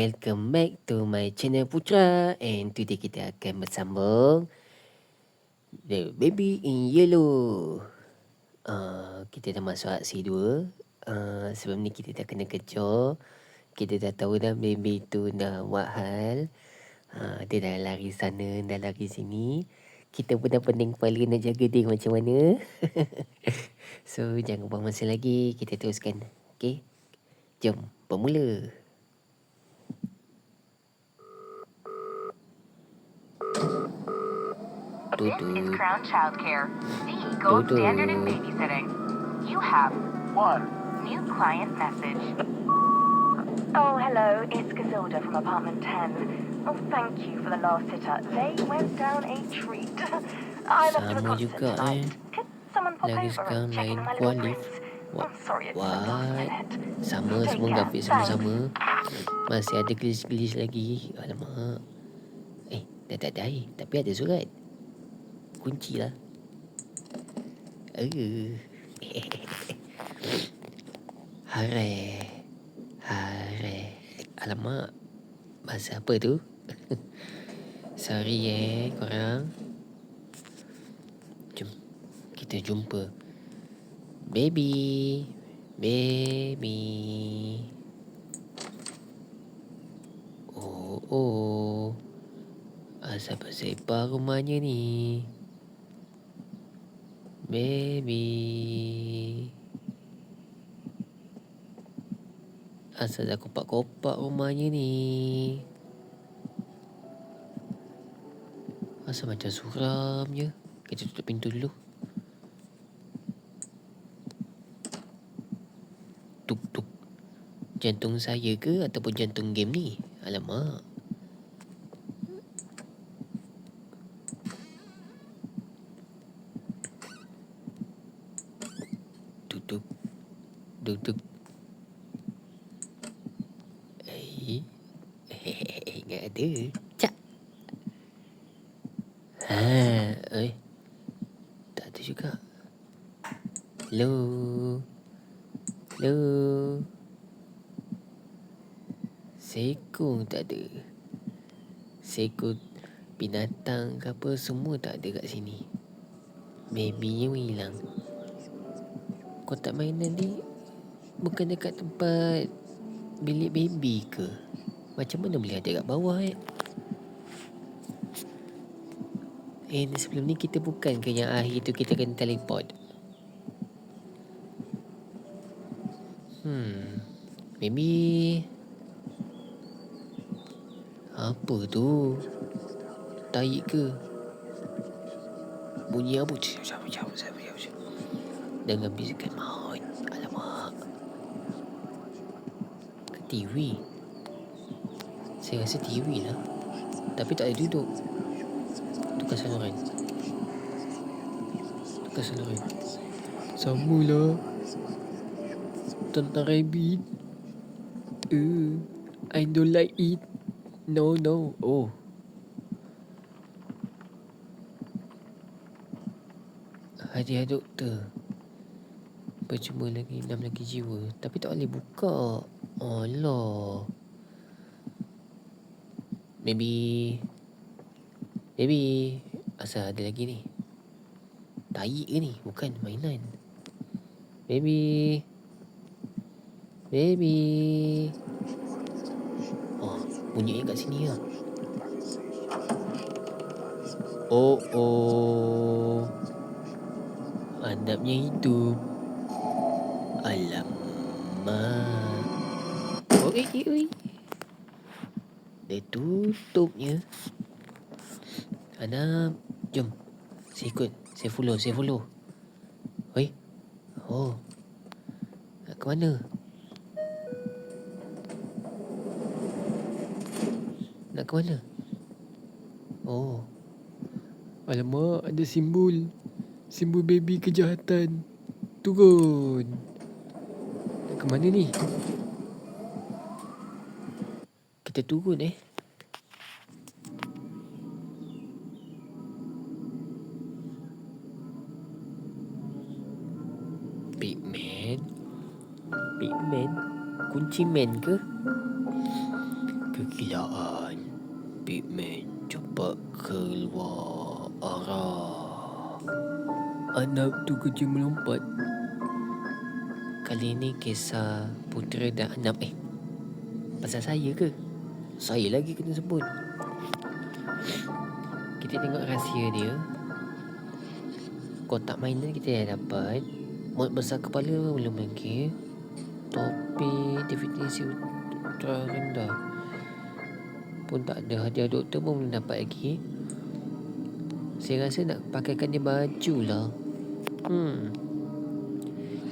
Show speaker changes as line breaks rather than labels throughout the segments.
welcome back to my channel Putra. And today kita akan bersambung The Baby in Yellow. Kita dah masuk aksi 2. Sebelum ni kita dah kena kejar. Kita dah tahu dah baby tu dah buat hal. Dia dah lari sana, dah lari sini. Kita pun dah pening kepala nak jaga dia macam mana. So jangan buang masa lagi, kita teruskan. Okay, jom bermula.
This is Crown Childcare, the gold standard in babysitting. You have one new client message. Oh, hello, it's Gazilda from apartment 10. Oh, thank you for the last sitter. They went down a treat. I left to a concert tonight. Could someone pop over and check in with my little prince? I'm sorry it's so last minute.
Sama semua grafik sama-sama. Masih ada glitch-glitch lagi. Alamak. Dah tak ada air. Tapi ada surat. Kunci lah. Hare. Alamak. Bahasa apa tu? Sorry korang. Jom. Kita jumpa. Baby. Oh. Asal bersepah rumahnya ni. Baby. Asal dah kopak-kopak rumahnya ni. Asal macam suram je. Kita tutup pintu dulu. Tuk. Jantung saya ke ataupun jantung game ni? Alamak. Duduk. Ingat ada. Cak. Tak ada juga. Hello. Sekong tak ada. Sekong binatang ke apa semua tak ada kat sini. Babynya hilang. Kotak mainan ni bukan dekat tempat bilik baby ke? Macam mana boleh ada kat bawah sebelum ni kita bukan ke yang akhir tu kita kena teleport? Maybe apa tu? Taik ke? Bunyi apa? Dengan bisikan maut. Alamak. Ke TV? Saya rasa TV lah. Tapi tak ada duduk. Tukar saluran. Sama lah. Tentang rabbit. I don't like it. No. Oh. Hadiah doktor. Percuma lagi 6 lagi jiwa. Tapi tak boleh buka. Allah. Baby. Asal ada lagi ni? Taik ke ni? Bukan mainan. Baby. Oh, bunyi kat sini lah. Oh. Handapnya hidup. Alamak. Oi. Dia tutupnya. Handap. Jom. Saya ikut. Saya follow. Oi. Oh. Nak ke mana? Oh. Alamak, ada simbol. Simbol baby kejahatan. Turun. Nak ke mana ni? Kita turun Big Man? Kunci man ke? Pigman, cepat keluar arah. Anak tu kecil melompat. Kali ni kisah putera dan anak. Pasal saya ke? Saya lagi kena sebut. Kita tengok rahsia dia. Kotak mainan kita dah dapat. Mod besar kepala belum lagi. Topi definisi ultra rendah pun tak ada. Hadiah doktor pun belum dapat lagi. Saya rasa nak pakaikan dia baju lah.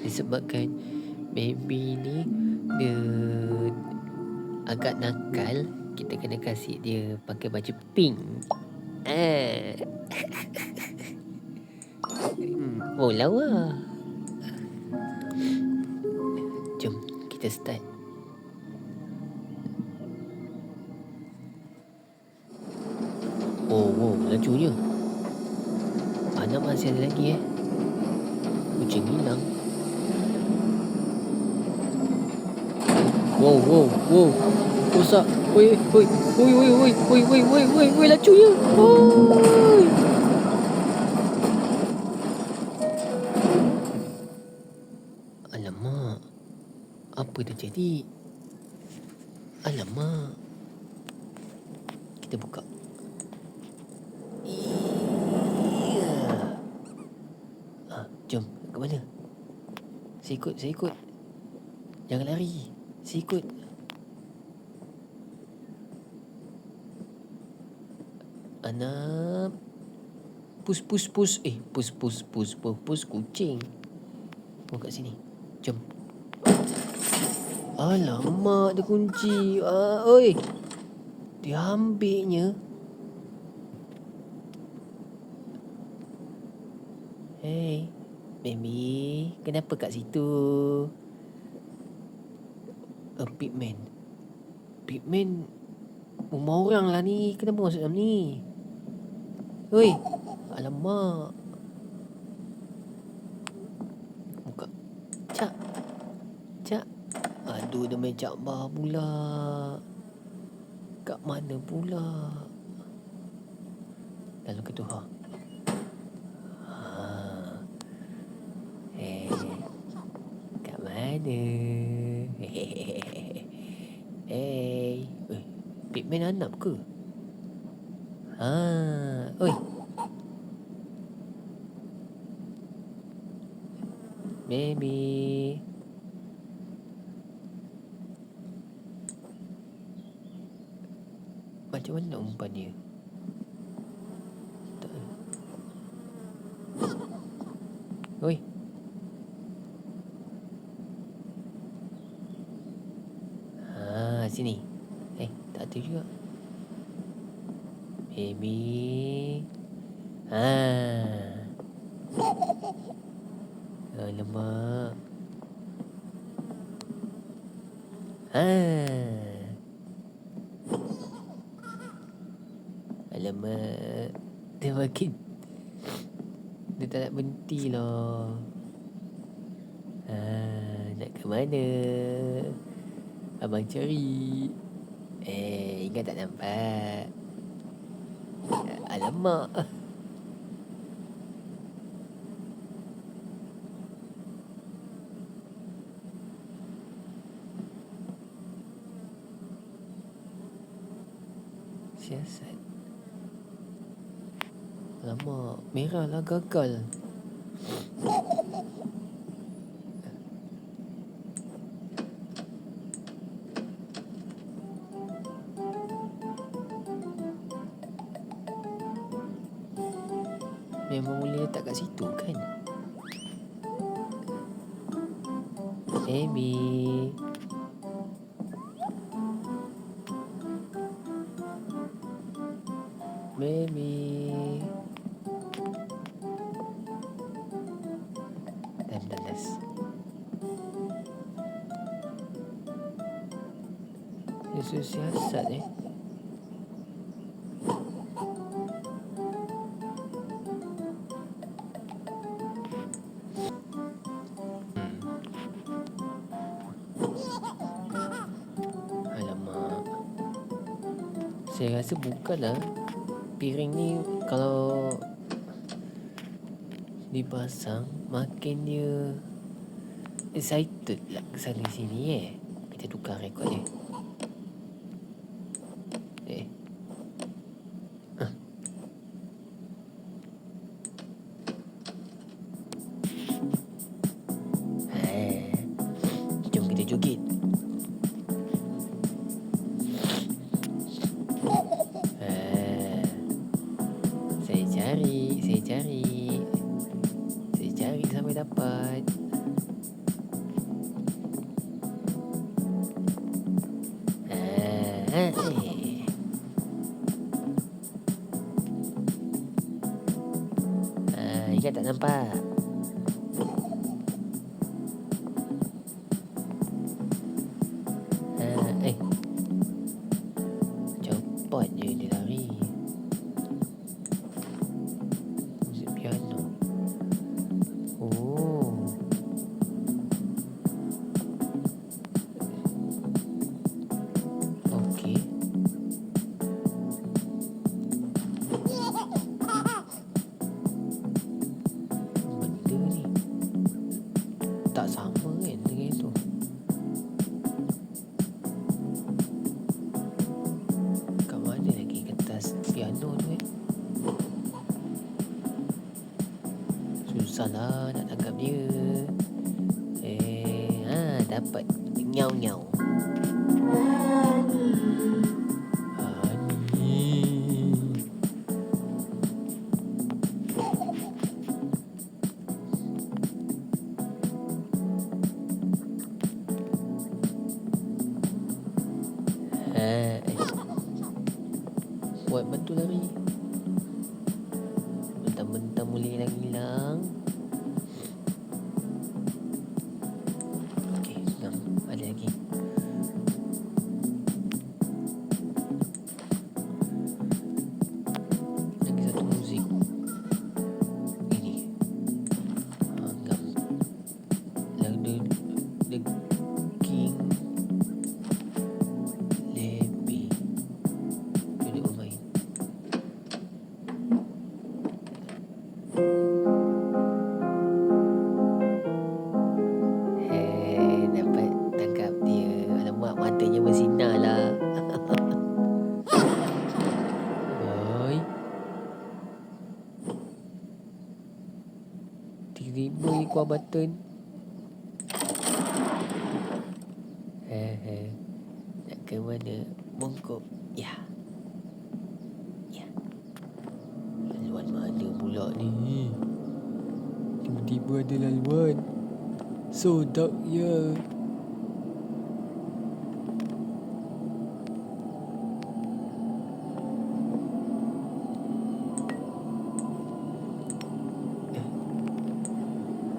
Disebabkan baby ni dia agak nakal, kita kena kasih dia pakai baju pink. Oh lawa. Jom kita start. Oh, lajunya. Anak masih ada lagi kucing hilang. Wow. Rosak. Oi, lajunya. Oi. Alamak. Apa dah jadi? Alamak. Kita buka. Jom, ke mana? Saya ikut. Jangan lari. Saya ikut. Anak. Pus. Pus kucing. Oh, kat sini. Jom. Alamak, dia kunci. Oi. Dia ambilnya. Hey, baby, kenapa kat situ? Pigman, rumah orang lah ni. Kenapa masuk dalam ni? Oi, alamak. Buka. Cak. Aduh, dia main cak bar pula. Kat mana pula? Dalam ke tu kat mana? Pigman anak ke? Oi. Baby. Macam mana nak umpan dia? Tak. Oi. Sini. Tak ada juga. Baby. Alamak. Alamak. Dia makin, dia tak nak berhenti lah. Nak ke mana? Abang cari. Ingat tak nampak? Alamak. Siasat. Alamak, merah lah, gagal. Memang boleh letak kat situ kan? Baby. Dan dia suruh siasat Saya rasa bukanlah. Piring ni kalau dipasang makin dia excited lah kesana sini. Kita tukar rekod dia. Jom kita joget. Saya cari sampai dapat. Ikan tak nampak. Cepat je dia lari. Muzik piano. Oh. Okey. Benda ni tak sama kan dengan itu. Kat mana lagi kertas piano tu Susahlah nak tangkap dia. Dapat. Nyau-nyau. Buat bantu lari. Mentang-mentang boleh hilang-hilang. Okey, ngam. Ada lagi. Lagi satu muzik. Ini. Ngam. Lagu The King Lebih. Duduk bermain. Dapat tangkap dia. Alamak, matanya bersinar lah. Oi. Tiba-tiba kuah button. Nak ke mana? Bongkok. Ya. Laluan mana pula ni? Tiba-tiba ada laluan. So dark ya.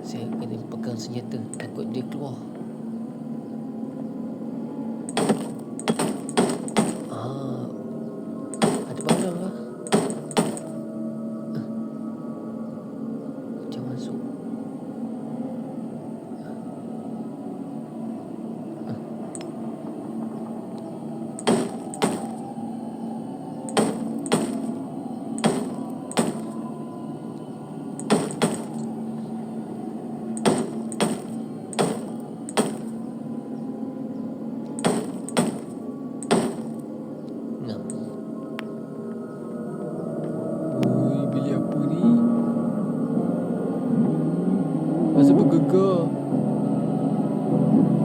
Saya kena pegang senjata. Takut dia keluar. Ada barang lah. Macam masuk. Beli apa ni? Masa bergegar.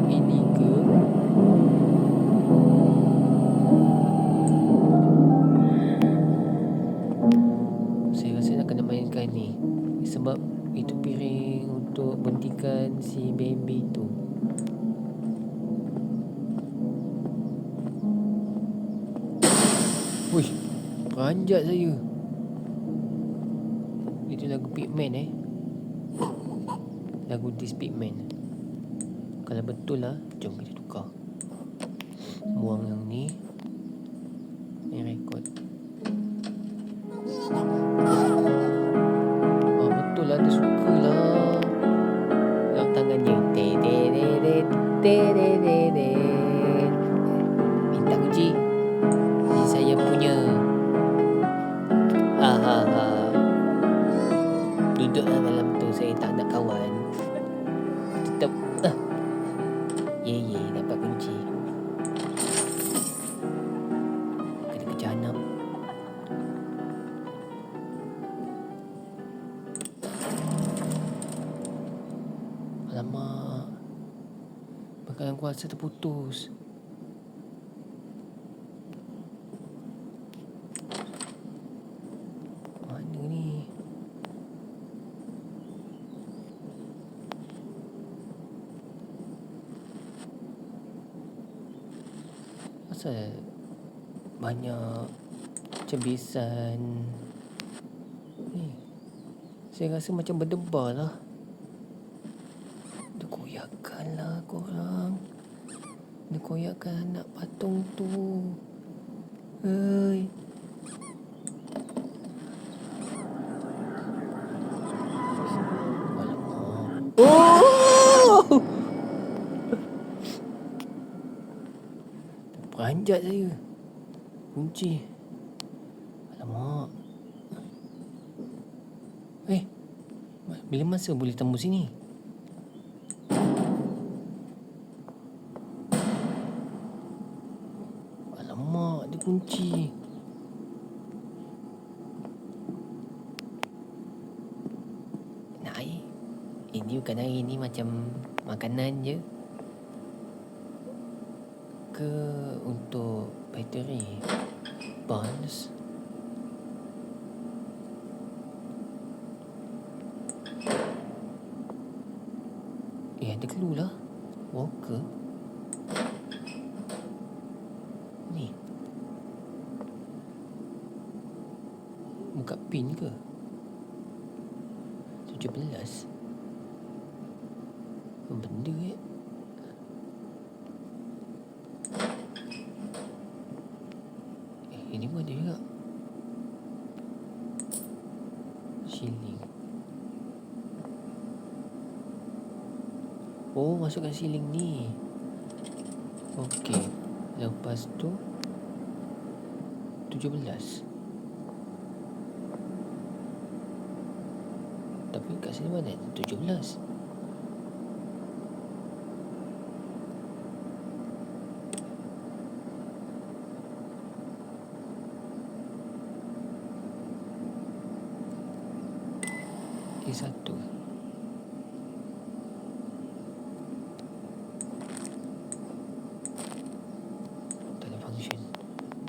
Ini ke? Saya rasa nak kena mainkan ni. Sebab itu piring untuk bentikan si baby tu. Wuih, panjat saya. Itu lagu Pigman Lagu This Pigman. Kalau betul lah, jom kita tukar. Buang yang ni. Ni rekod. Betul lah, dia suka lah. Tengok tangannya. Minta kunci. Ini saya punya. duduklah dalam tu. Saya tak nak kawan. Tetap ye dapat kunci. Kena kejar anak. Alamak, bekalan kuasa terputus. Mana ni? Asal banyak cebisan ni? Saya rasa macam berdebar lah. Dia koyakkan lah korang. Dia koyakkan anak patung tu. Hei. Alamak. Oh! Peranjat saya. Kunci. Alamak. Bila masa boleh tembus sini? Alamak, dia kunci. Nak air? Ini bukan air, ni macam makanan je. Ke untuk bateri? Bonus. Ada clue lah. Walker. Ni. Buka pin ke? 17. Benda ini pun ada juga. Shilling. Oh, masukkan shilling ni. Okey. Lepas tu 17. Tapi kat sini mana 17? Satu. Tak ada function.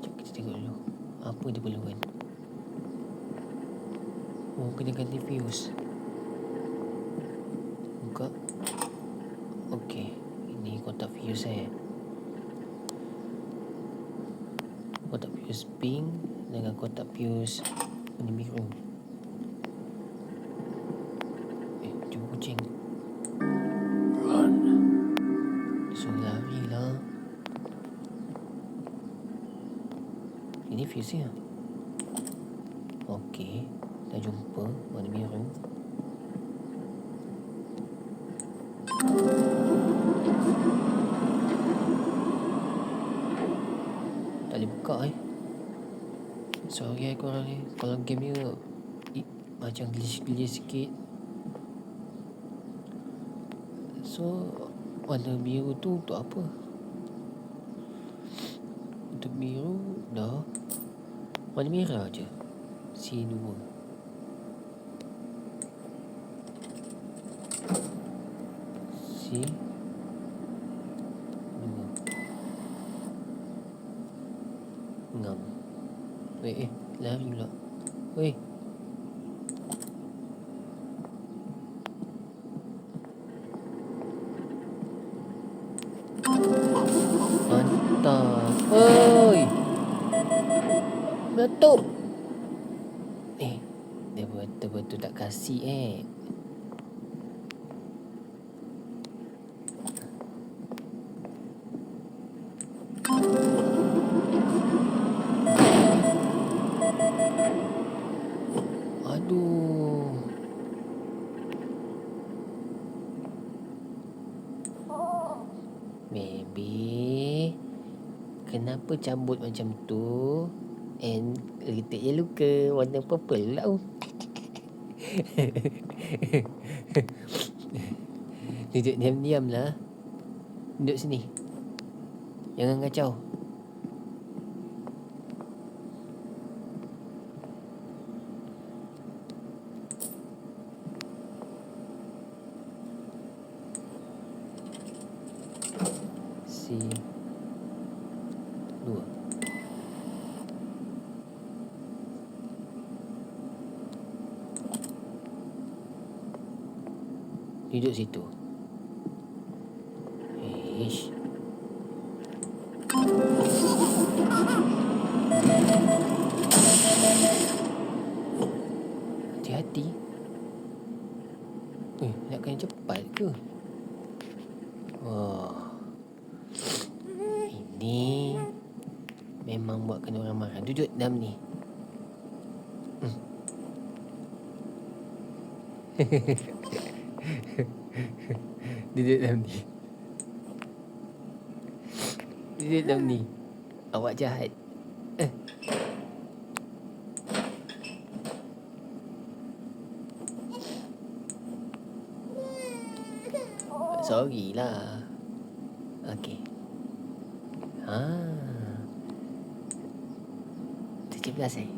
Sekejap kita tengok dulu apa dia perlukan. Oh, kena ganti fuse. Buka. Okey, ini kotak fuse kotak fuse pink dengan kotak fuse warna biru. Jumpa kucing. Run. Suruh lari lah. Ini fuse nya. Okey, dah jumpa warna biru. Tak boleh buka Sorry korang ni. Kalau game ni macam glitch sikit. So warna biru tu untuk apa? Untuk biru dah. Warna merah je. C2. C2. Ngam. Lari pula. Mantap. Meletup. Dia betul-betul tak kasih Aduh. Baby, kenapa cabut macam tu? And letak je luka warna purple pula. Duduk diam-diam lah. Duduk sini. Jangan kacau. Dua. Duduk situ. Ish. Hati-hati. Nak kena cepat ke? Wah. Ini memang buat kena orang marah. Duduk dalam ni. Duduk dalam ni. Duduk dalam ni. Awak jahat. Sorry lah. Okay. 17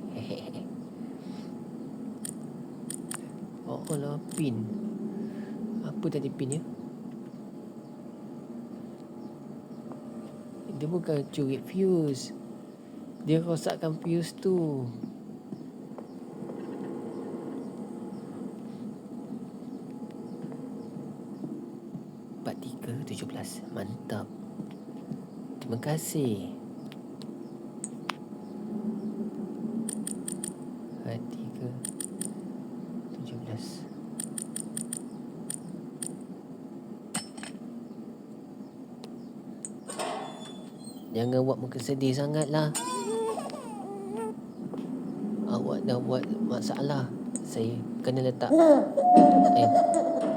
Oh lah, pin. Apa tadi pin ya? Dia bukan curi fuse. Dia rosakkan fuse tu. Part 3, 17. Mantap. Terima kasih. Part 3, 17. Jangan buat muka sedih sangat lah. Awak dah buat masalah. Saya kena letak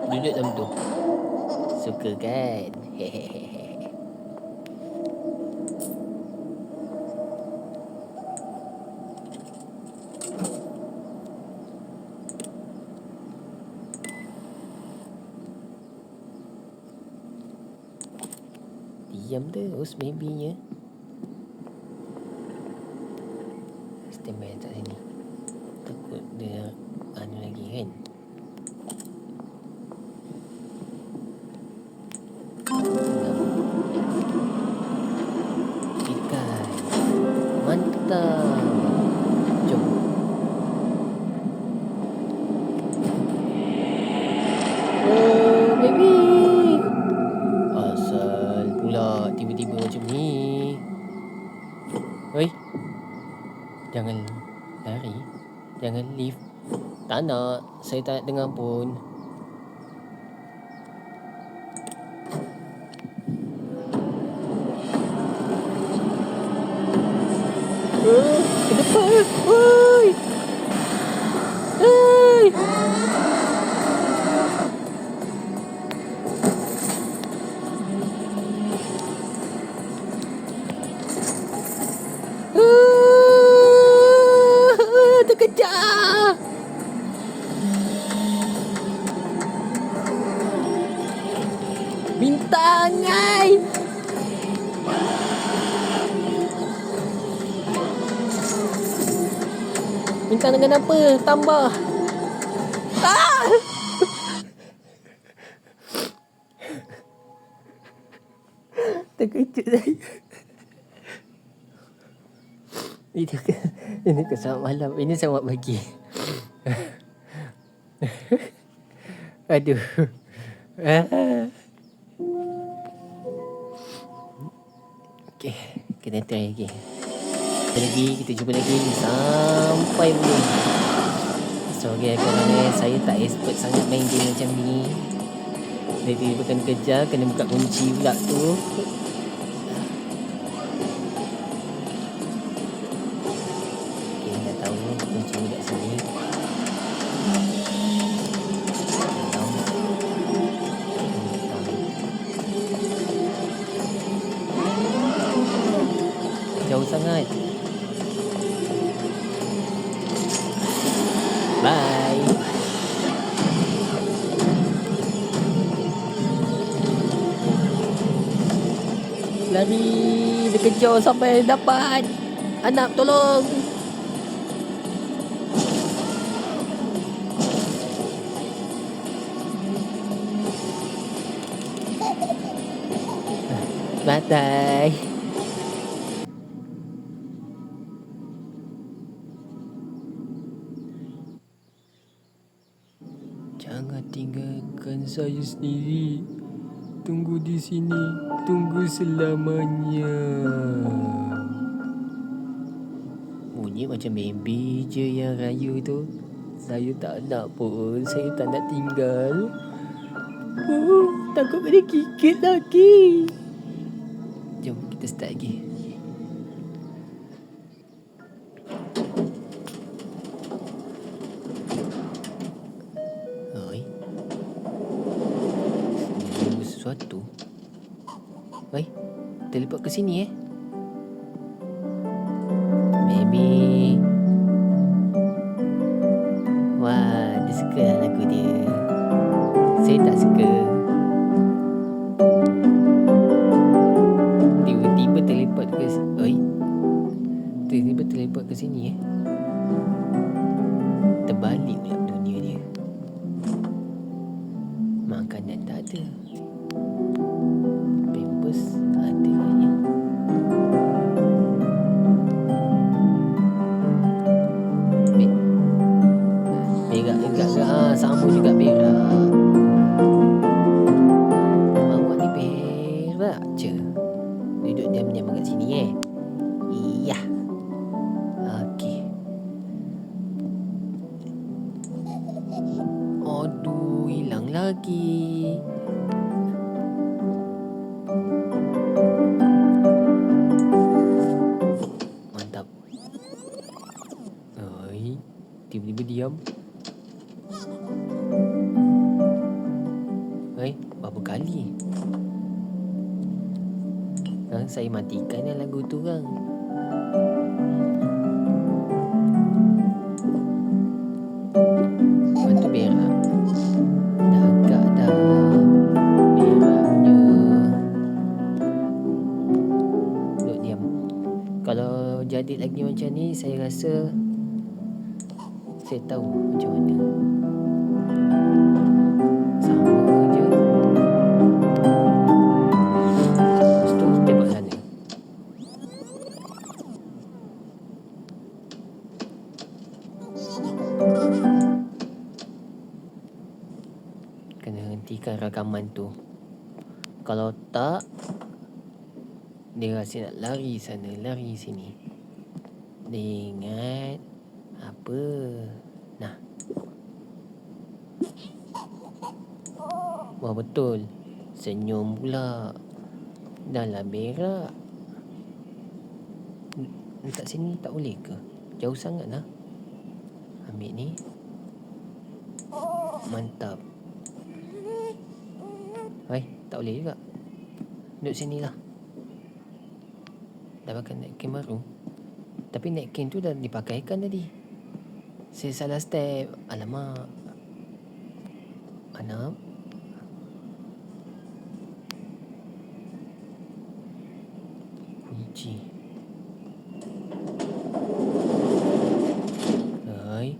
duduk dalam tu. Suka kan? Hehehe. Diam terus babynya. Stand by kat sini. Takut dia anu lagi kan. Ikan. Mantap. Jom. Oh baby. Asal pula tiba-tiba macam ni. Oi. Jangan lari. Jangan leave. Tak nak. Saya tak nak dengar pun. Ke depan. Oi. Oi. Terkejar. Bintang ai. Bintang dengan apa? Tambah. Terkejut saya. Ini selamat malam. Ini selamat pagi. Aduh. Okay, kita try lagi. Kita cuba lagi sampai belum. Sorry korang, saya tak expert sangat main game macam ni. Dia tiba-tiba kena kejar, kena buka kunci pula tu. Okay, dah tahu kunci kat sini. Jauh sangat. Bye. Lari. Dia kejar sampai dapat. Anak tolong. Bye. Jangan tinggalkan saya sendiri. Tunggu di sini. Tunggu selamanya. Bunyi macam baby je yang raya tu. Saya tak nak pun. Saya tak nak tinggal. Takut kena gigit lagi. Jom kita start lagi. Oi. Ada sesuatu. Oi. Teleport ke sini Baby. Wah, dia suka lah lagu dia. Saya tak suka. Tiba-tiba teleport ke Tiba-tiba teleport ke sini Terbalik pula dunia dia. Makanan tak ada. Pampers ada katnya. Berak juga ke? Sama juga berak. Awak ni berak je. Duduk diam-diam kat sini Iya. Okey. Aduh, hilang lagi. Mantap. Oi, tiba-tiba diam. Berapa kali? Saya matikan lagu tu kan. Lepas tu berak. Dah agak dah beraknya. Duduk diam. Kalau jadi lagi macam ni, saya rasa saya tahu macam mana. Sama je. Lepas tu kita buat sana. Kena hentikan rakaman tu. Kalau tak, dia rasa nak lari sana, lari sini. Dia ingat apa? Nah. Wah, betul. Senyum pula. Dah lah berak. Dekat sini tak boleh ke? Jauh sangat lah. Ambil ni. Mantap. Tak boleh juga. Duduk sini lah. Dah pakai napkin baru. Tapi napkin tu dah dipakaikan tadi. Saya salah step. Alamak. Anak. Kunci. Hai.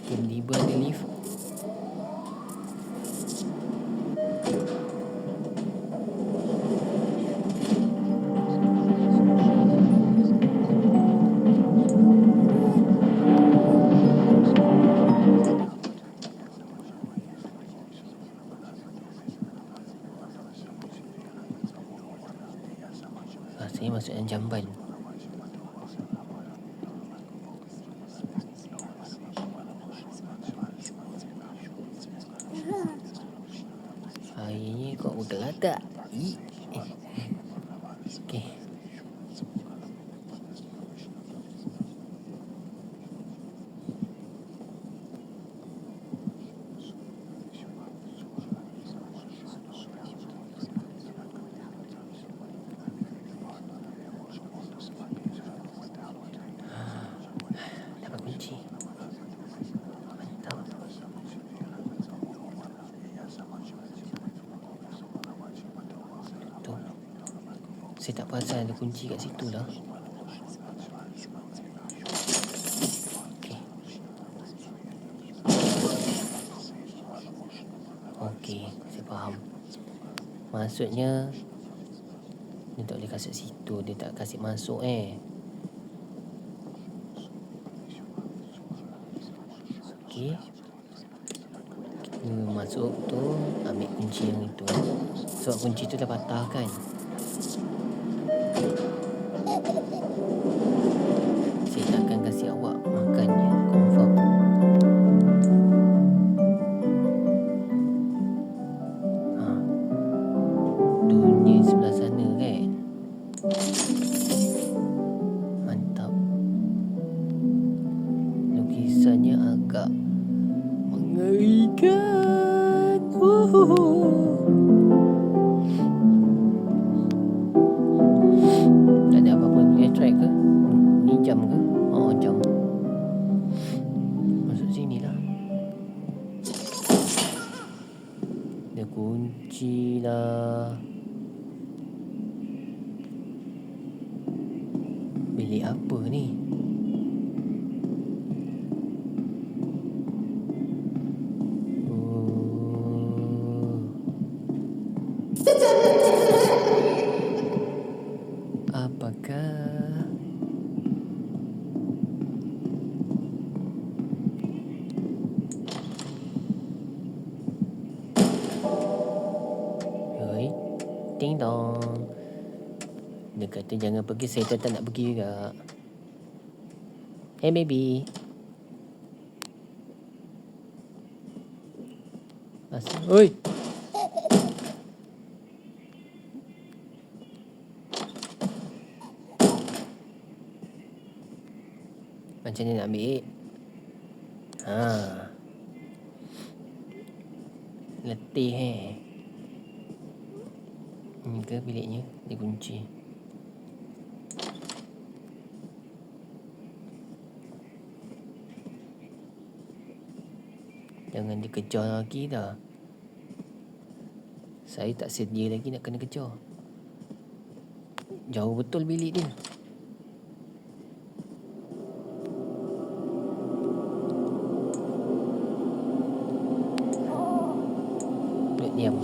Tiba-tiba ada lift. Saya masuk dalam jamban. Airnya kok udah-udah. Okey. Saya tak perasan ada kunci kat situ lah. Okey. Okey, saya faham. Maksudnya dia tak boleh kasih situ, dia tak kasih masuk Okey. Kita masuk tu, ambil kunci yang itu. Sebab kunci tu dah patah kan. Saya takkan kasih awak makannya, confirm. Dunia sebelah sana kan. Mantap. Lukisannya agak mengerikan. Tak ada apa-apa boleh track ke? Ni jam ke? Oh, jam. Masuk sini lah. Dia kunci lah. Bilik apa ni? Apakah Hoi, ding dong. Dia kata jangan pergi, saya tak nak pergi juga. Hey baby. Oi. Macam ni nak ambil. Letih Ni ke biliknya? Dia kunci. Jangan dikejar lagi dah. Saya tak sedia lagi nak kena kejar. Jauh betul bilik dia. Duduk diam.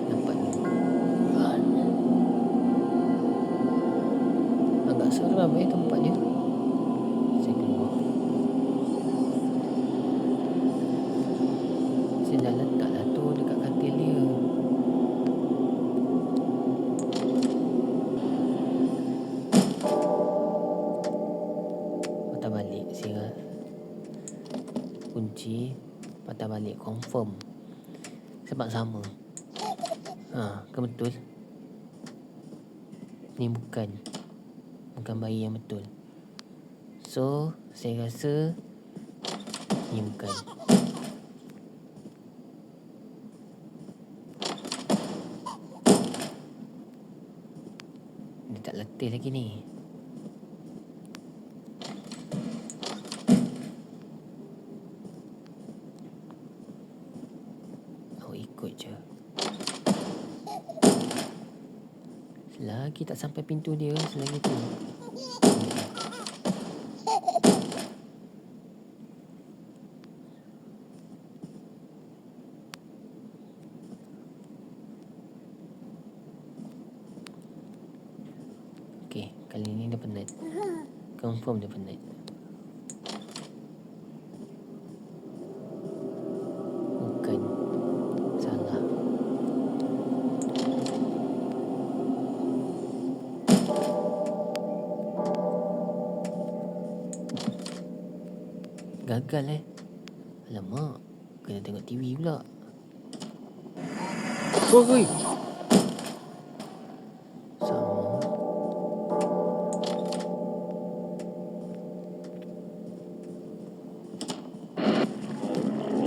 Nampak ni. Agak seram tempatnya. Saya keluar. Saya dah letak lah tu dekat katil dia. Patah balik saya. Kunci patah balik confirm. Sebab sama. Kan betul? Ni bukan bayi yang betul. So, saya rasa ni bukan. Dia tak letih lagi ni. Ikut je. Selagi tak sampai pintu dia, selagi tu. Okey, kali ni dia penat. Confirm dia penat. Bukan. Salah. Gagal Alamak, kena tengok TV pula. Oi. Sama.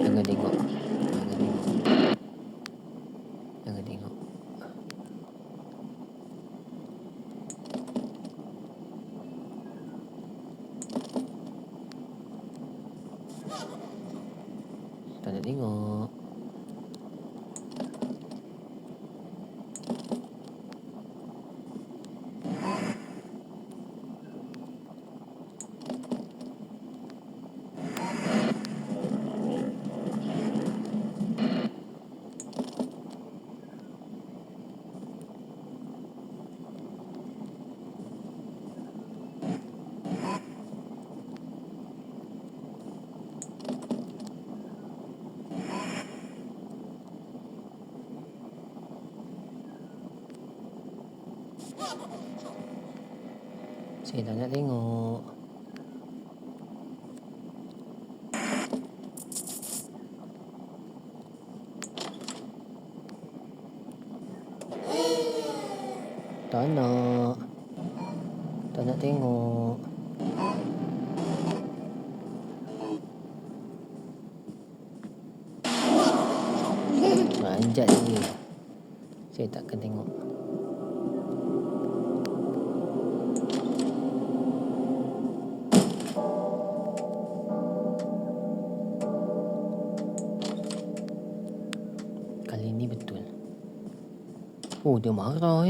Jangan tengok. Jangan tengok. Tak nak tengok. Saya tak nak tengok. Tak nak. Tak nak tengok. Manjat dia. Saya takkan tengok. Kali ni betul. Oh, dia marah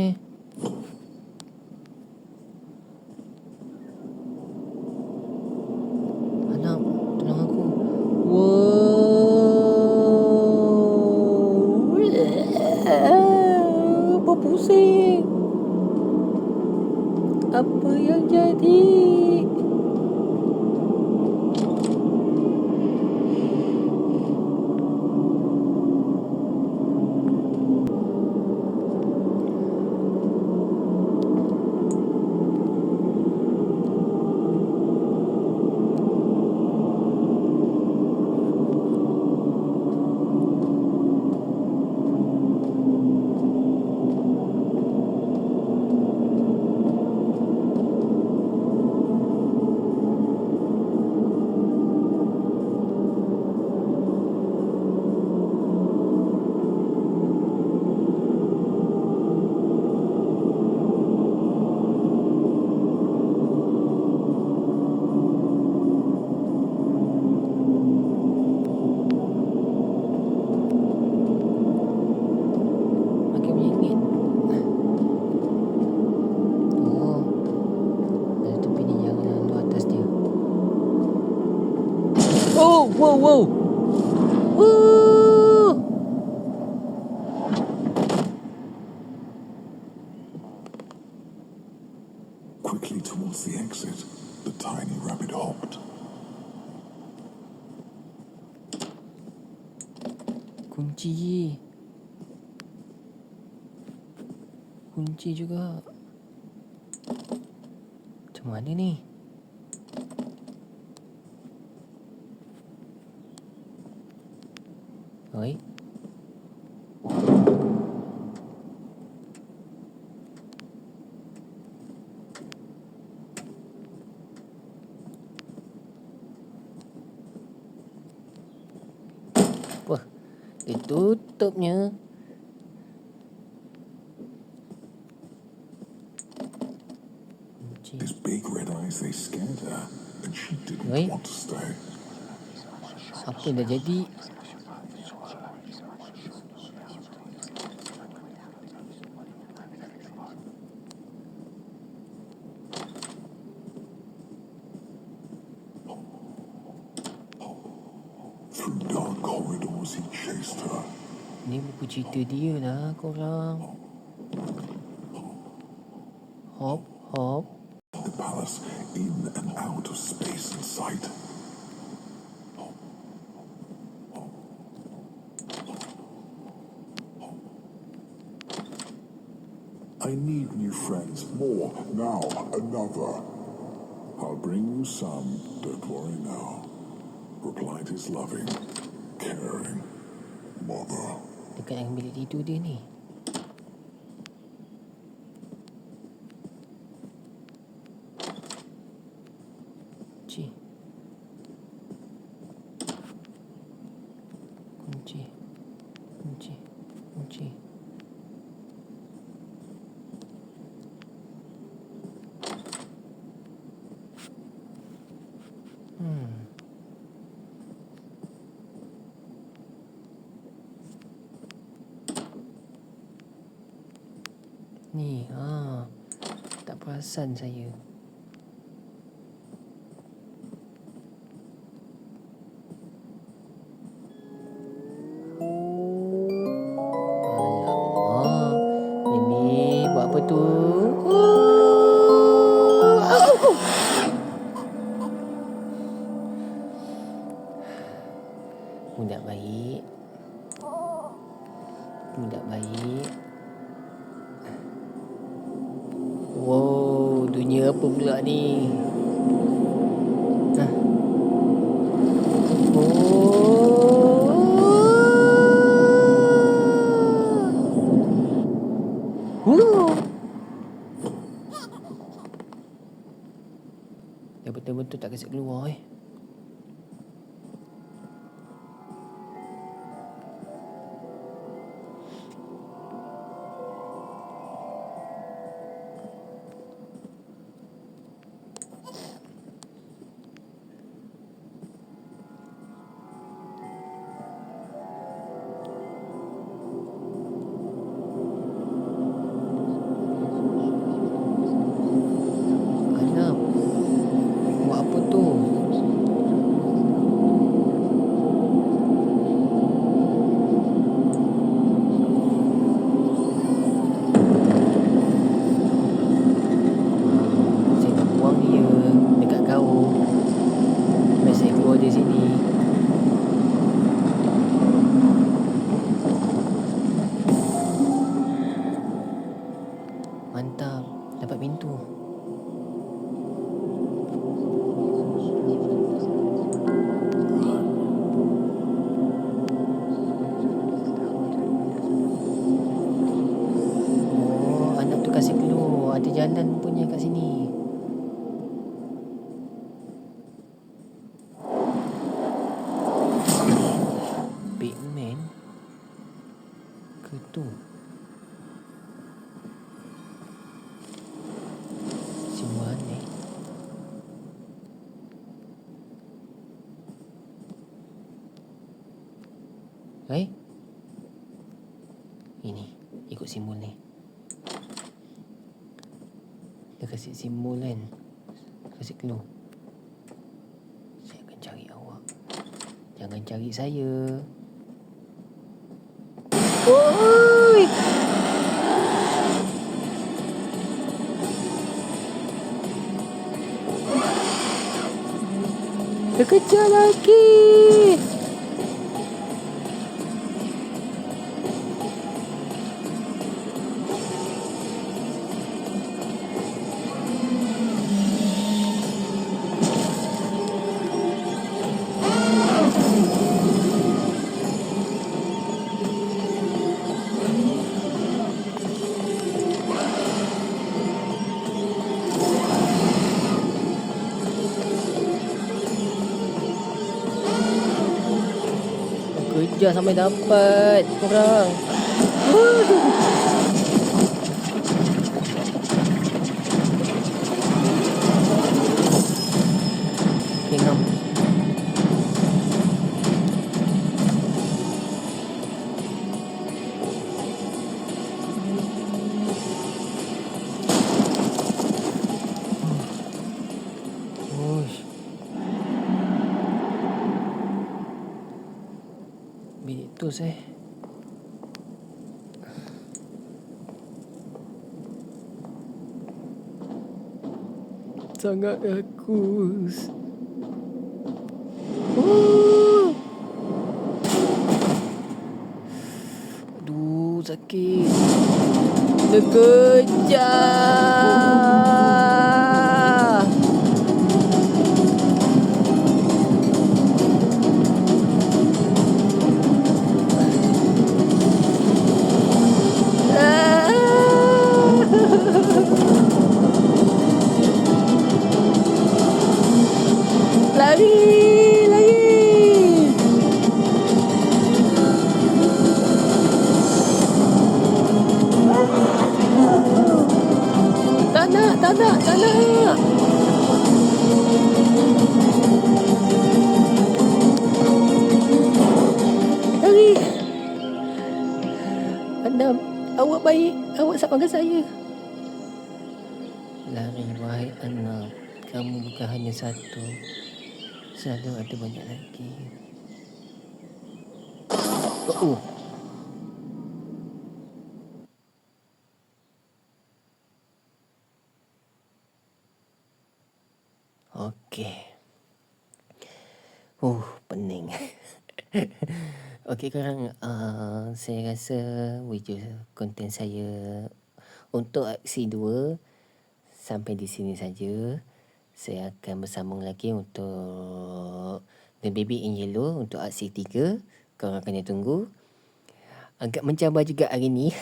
Anak, tolong aku. Wow. Apa pusing? Apa yang jadi? Makin menyengit. Oh, ada tepi ni, jangan tu atas dia. Oh, wow, wow. Woo.
Quickly towards the exit, the tiny rabbit hopped.
Kunci. Kunci juga. Macam mana ni? Oi. Wah, ditutupnya. Kunci.
His big red eyes, they scared her, and she didn't
Oi.
want to stay.
Apa yang dah jadi?
Through dark corridors, he chased her.
Ni buku cerita dia lah korang. Hop, hop.
The palace, in and out of space and sight. I need new friends, more, now, another. I'll bring you some, don't worry now, replied his loving, caring mother.
Dekat yang bilik tidur dia ni. Kunci. Kunci. Kunci. Kunci. Ni, tak perasan saya. Alamak, Mimi buat apa tu? Budak baik. Budak baik. Dunia apa pula ni? Hah? Oh. Dia betul-betul tak kasi keluar Anak, buat apa tu? Saya nak buang dia dekat kau. Biar saya keluar dari sini. Mantap, dapat pintu. Oh, anak tu kasi keluar. Ada jalan punya kat sini. Batman ke tu? Semua aneh. Ini, ikut simbol ni. Dia kasi simbol kan. Kasi clue. Saya akan cari awak. Jangan cari saya. Oi! Dia kejar lagi. Kejar sampai dapat korang. Tengok. Bilik tu sangat rakus. Aduh, sakit. Dia kejar. Lari, lari. Tak nak. Lari. Adam, awak baik. Awak selamatkan saya. Lari, wahai anak. Kamu bukan hanya satu. Selalu ada banyak lagi. Oh. Okey. Pening. Okey korang, saya rasa video konten saya untuk aksi 2 sampai di sini saja. Saya akan bersambung lagi untuk The Baby in Yellow untuk aksi 3. Korang kena tunggu. Agak mencabar juga hari ni.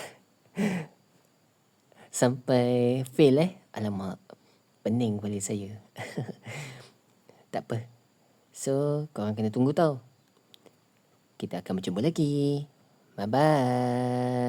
Sampai fail Alamak, pening kepala saya. Tak apa. So, korang kena tunggu tau. Kita akan berjumpa lagi. Bye-bye.